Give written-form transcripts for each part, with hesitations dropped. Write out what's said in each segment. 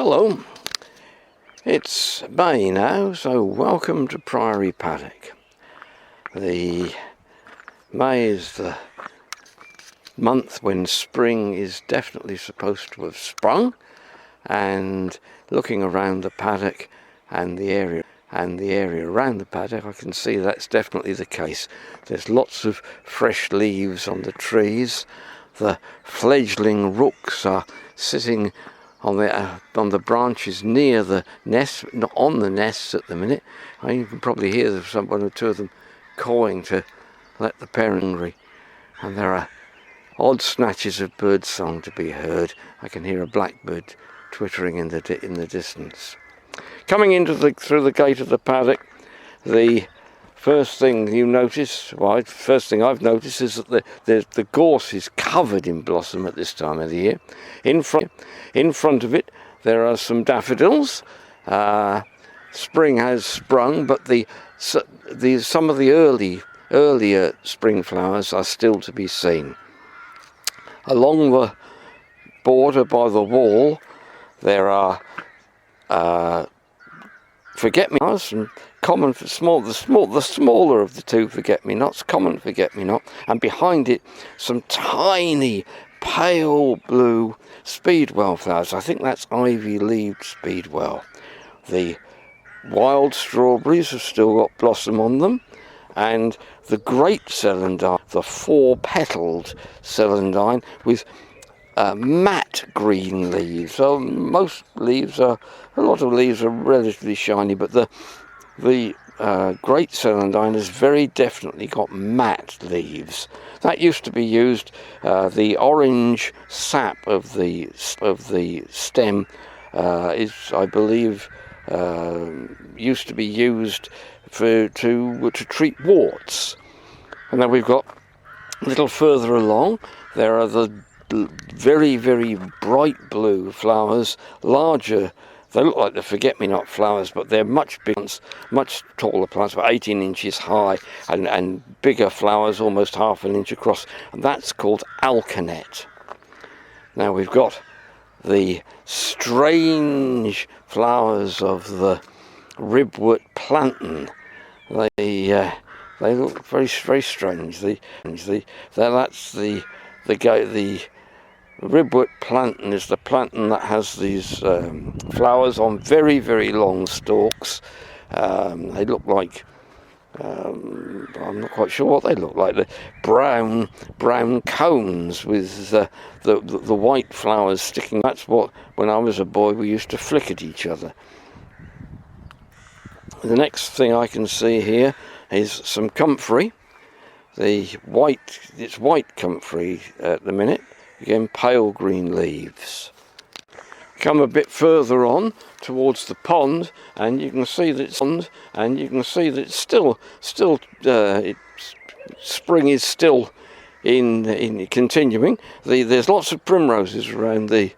Hello, it's May now, so welcome to Priory Paddock. May is the month when spring is definitely supposed to have sprung, and looking around the paddock and the area around the paddock, I can see that's definitely the case. There's lots of fresh leaves on the trees. The fledgling rooks are sitting on the branches near the nest, not on the nests at the minute. You can probably hear one or two of them cawing to let the parent hungry. And there are odd snatches of bird song to be heard. I can hear a blackbird twittering in the distance. Coming through the gate of the paddock, the first thing you notice, first thing I've noticed is that the gorse is covered in blossom at this time of the year. In front of it, there are some daffodils. Spring has sprung, but some of the earlier spring flowers are still to be seen. Along the border by the wall, there are forget-me-nots, and common for the smaller of the two forget-me-nots, common forget-me-not, and behind it some tiny pale blue speedwell flowers. I think that's ivy-leaved speedwell. The wild strawberries have still got blossom on them, and the great celandine, the four-petalled celandine with matte green leaves. So a lot of leaves are relatively shiny, but the great celandine has very definitely got matte leaves. That used to be used. The orange sap of the stem is, I believe, used to be used to treat warts. And then we've got a little further along. There are the very, very bright blue flowers, larger. They look like the forget-me-not flowers, but they're much bigger, much taller plants, about 18 inches high, and bigger flowers, almost half an inch across, and that's called alkanet. Now we've got the strange flowers of the ribwort plantain. They look very, very strange. The ribwort plantain is the plantain that has these flowers on very, very long stalks. They look like, I'm not quite sure what they look like. The brown cones with the white flowers sticking. That's what, when I was a boy, we used to flick at each other. The next thing I can see here is some comfrey. It's white comfrey at the minute. Again, pale green leaves. Come a bit further on towards the pond, and you can see that it's still spring is still in continuing. There's lots of primroses around the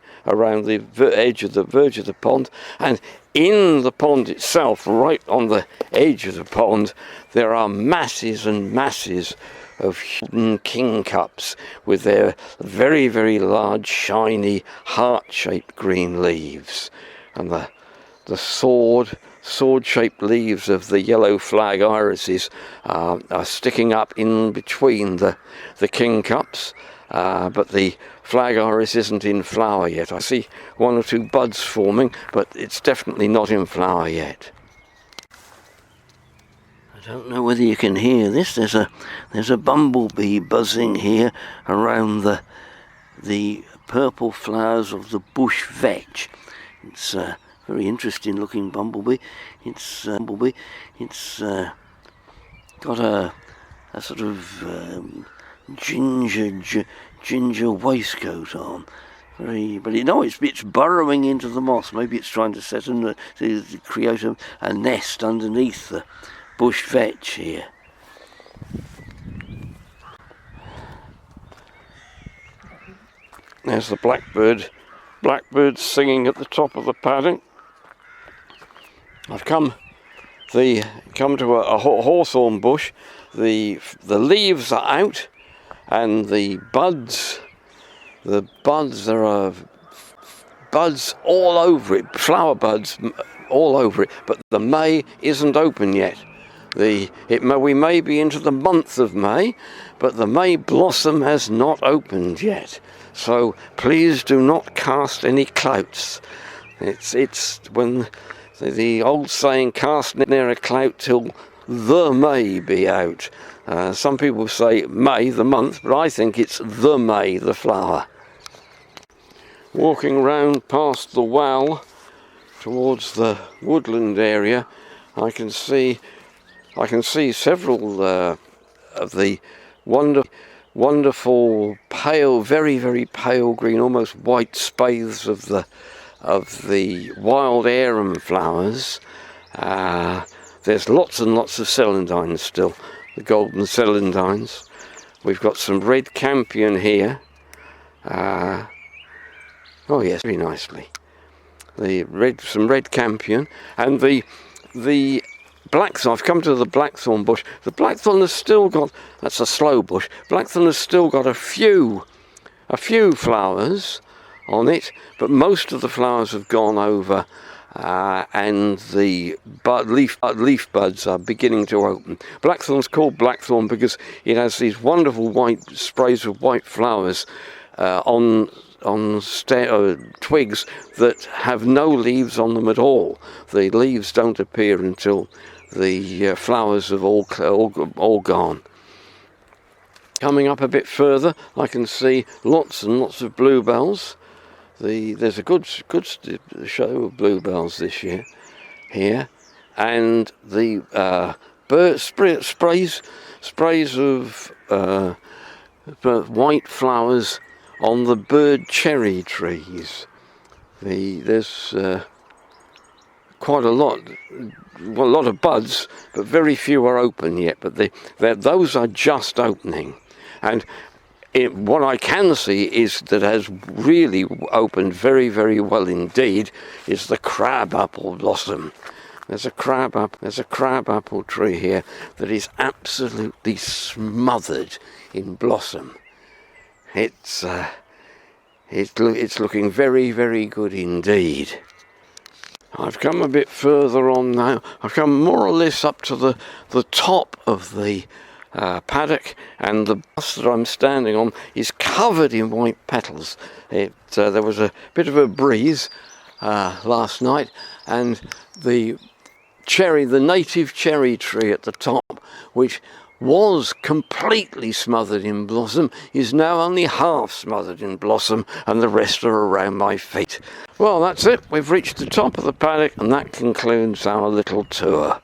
verge of the pond, and in the pond itself, right on the edge of the pond, there are masses and masses of hidden kingcups with their very, very large, shiny, heart-shaped green leaves, and the sword-shaped leaves of the yellow flag irises are sticking up in between the kingcups, but the flag iris isn't in flower yet. I see one or two buds forming, but it's definitely not in flower yet. I don't know whether you can hear this. There's a bumblebee buzzing here around the purple flowers of the bush vetch. It's a very interesting looking bumblebee. It's got a sort of ginger waistcoat on. It's burrowing into the moss. Maybe it's trying to create a nest underneath the bush vetch here. There's the blackbird singing at the top of the paddock. I've come to a hawthorn bush. The leaves are out, and the buds there are buds all over it, flower buds all over it, but the May isn't open yet. We may be into the month of May, but the May blossom has not opened yet. So please do not cast any clouts. It's when the old saying, cast ne'er a clout till the May be out. Some people say May, the month, but I think it's the May, the flower. Walking round past the well towards the woodland area, I can see several of the wonderful pale, very, very pale green, almost white spathes of the wild arum flowers. There's lots and lots of celandines still, the golden celandines. We've got some red campion here. Oh yes, very nicely. Some red campion, and the blackthorn. I've come to the blackthorn bush. The blackthorn has still got, that's a slow bush. Blackthorn has still got a few flowers on it, but most of the flowers have gone over, and the leaf buds are beginning to open. Blackthorn's called blackthorn because it has these wonderful white sprays of white flowers on twigs that have no leaves on them at all. The leaves don't appear until the flowers have all gone. Coming up a bit further, I can see lots and lots of bluebells. There's a good show of bluebells this year here, and the sprays of white flowers on the bird cherry trees. There's quite a lot of buds, but very few are open yet. But those are just opening, and what I can see is that has really opened very, very well indeed is the crabapple blossom. There's a crabapple tree here that is absolutely smothered in blossom. It's looking very, very good indeed. I've come a bit further on now. I've come more or less up to the top of the paddock, and the bus that I'm standing on is covered in white petals. There was a bit of a breeze last night, and the native cherry tree at the top, which was completely smothered in blossom, is now only half smothered in blossom, and the rest are around my feet. Well, that's it. We've reached the top of the paddock, and that concludes our little tour.